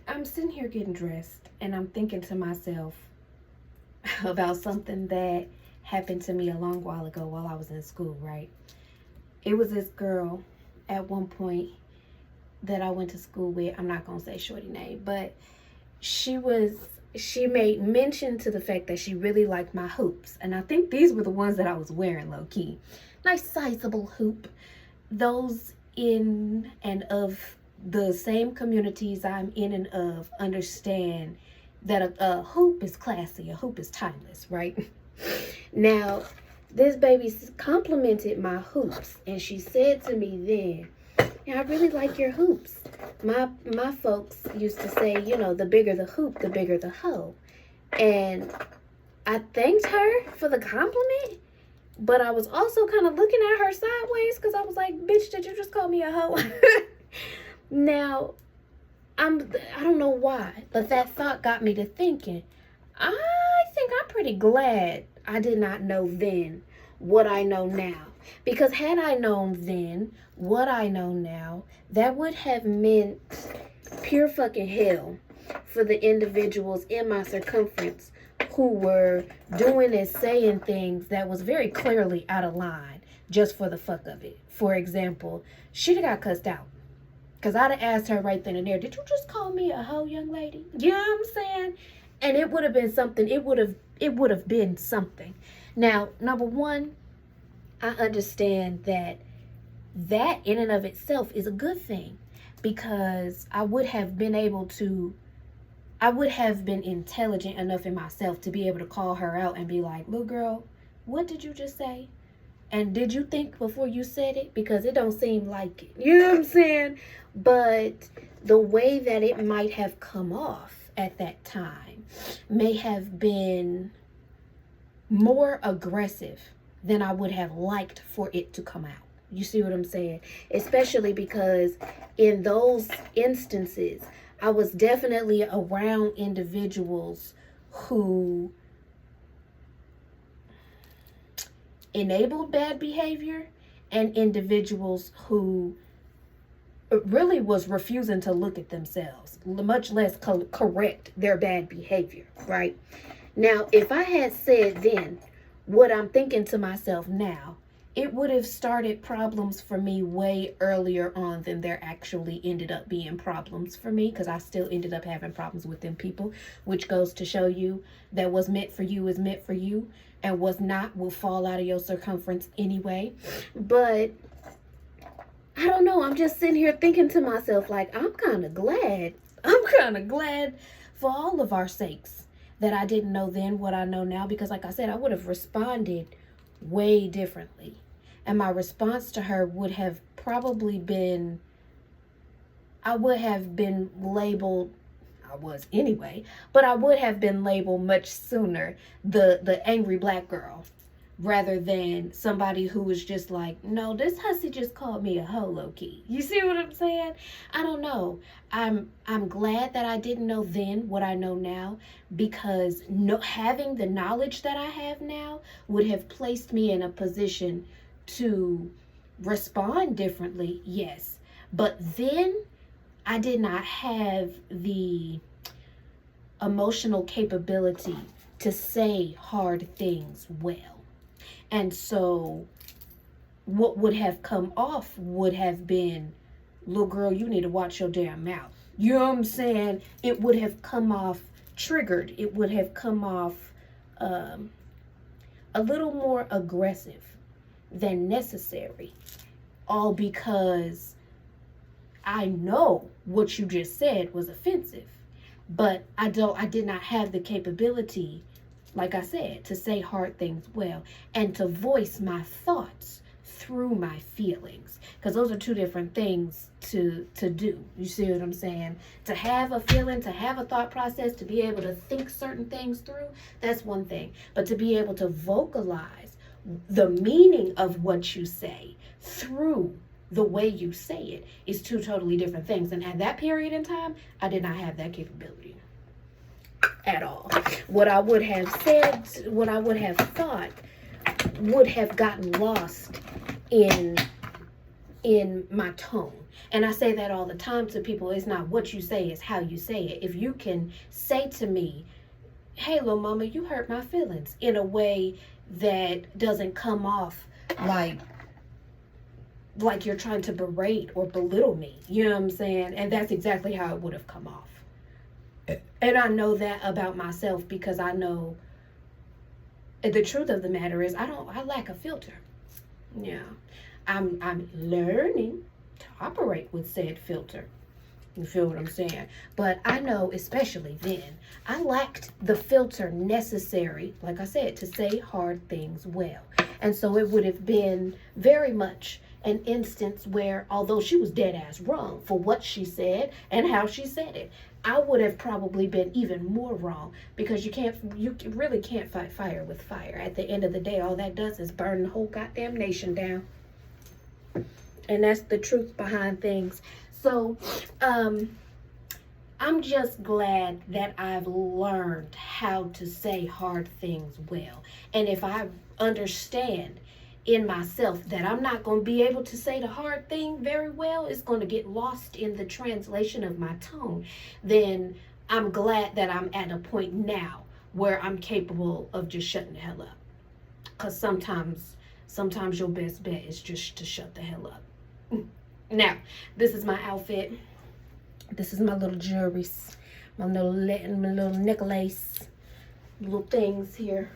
I'm sitting here getting dressed and I'm thinking to myself about something that happened to me a long while ago while I was in school, right? It was this girl at one point that I went to school with. I'm not going to say shorty name, but she made mention to the fact that she really liked my hoops. And I think these were the ones that I was wearing low key. Nice sizable hoop. Those in and of the same communities I'm in and of understand that a hoop is classy, a hoop is timeless, right? Now, this baby complimented my hoops, and she said to me then, "Yeah, I really like your hoops." My folks used to say, the bigger the hoop, the bigger the hoe. And I thanked her for the compliment, but I was also kind of looking at her sideways because I was like, "Bitch, did you just call me a hoe?" Now, I don't know why, but that thought got me to thinking, I think I'm pretty glad I did not know then what I know now. Because had I known then what I know now, that would have meant pure fucking hell for the individuals in my circumference who were doing and saying things that was very clearly out of line just for the fuck of it. For example, she'd have got cussed out. Because I'd have asked her right then and there, "Did you just call me a hoe, young lady?" You know what I'm saying? And it would have been something. It would have been something. Now, number one, I understand that in and of itself is a good thing, because I would have been intelligent enough in myself to be able to call her out and be like, "Little girl, what did you just say? And did you think before you said it? Because it don't seem like it." You know what I'm saying? But the way that it might have come off at that time may have been more aggressive than I would have liked for it to come out. You see what I'm saying? Especially because in those instances, I was definitely around individuals who enabled bad behavior and individuals who really was refusing to look at themselves, much less correct their bad behavior, right? Now, if I had said then what I'm thinking to myself now, it would have started problems for me way earlier on than there actually ended up being problems for me, because I still ended up having problems with them people, which goes to show you that what's meant for you is meant for you, and what's not will fall out of your circumference anyway. But I don't know, I'm just sitting here thinking to myself, like, I'm kind of glad for all of our sakes that I didn't know then what I know now, because like I said, I would have responded way differently. And my response to her would have probably been, I would have been labeled, I was anyway, but I would have been labeled much sooner the angry black girl, rather than somebody who was just like, "No, this hussy just called me a hoe, low key." You see what I'm saying? I don't know. I'm glad that I didn't know then what I know now, because having the knowledge that I have now would have placed me in a position to respond differently, yes. But then I did not have the emotional capability to say hard things well. And so what would have come off would have been, "Little girl, you need to watch your damn mouth." You know what I'm saying? It would have come off triggered. It would have come off a little more aggressive than necessary. All because I know what you just said was offensive, but I did not have the capability, like I said, to say hard things well and to voice my thoughts through my feelings, because those are two different things to do. You see what I'm saying? To have a feeling, to have a thought process, to be able to think certain things through, that's one thing. But to be able to vocalize the meaning of what you say through the way you say it is two totally different things. And at that period in time, I did not have that capability at all. What I would have said, what I would have thought, would have gotten lost in in my tone. And I say that all the time to people. It's not what you say, it's how you say it. If you can say to me, hey, little mama, you hurt my feelings, in a way that doesn't come off like you're trying to berate or belittle me. You know what I'm saying? And that's exactly how it would have come off. And I know that about myself, because I know the truth of the matter is I lack a filter. Yeah. I'm learning to operate with said filter. You feel what I'm saying? But I know, especially then, I lacked the filter necessary, like I said, to say hard things well. And so it would have been very much an instance where, although she was dead ass wrong for what she said and how she said it, I would have probably been even more wrong, because you really can't fight fire with fire. At the end of the day, all that does is burn the whole goddamn nation down. And that's the truth behind things. So, I'm just glad that I've learned how to say hard things well. And if I understand in myself that I'm not going to be able to say the hard thing very well, it's going to get lost in the translation of my tone, then I'm glad that I'm at a point now where I'm capable of just shutting the hell up. Because sometimes your best bet is just to shut the hell up. Now, this is my outfit. This is my little jewelries, my little necklace, little things here.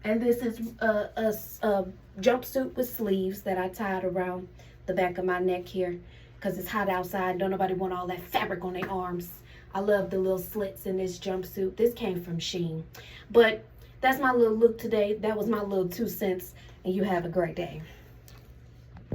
And this is a jumpsuit with sleeves that I tied around the back of my neck here, because it's hot outside. Don't nobody want all that fabric on their arms. I love the little slits in this jumpsuit. This came from Shein. But that's my little look today. That was my little 2 cents, and you have a great day.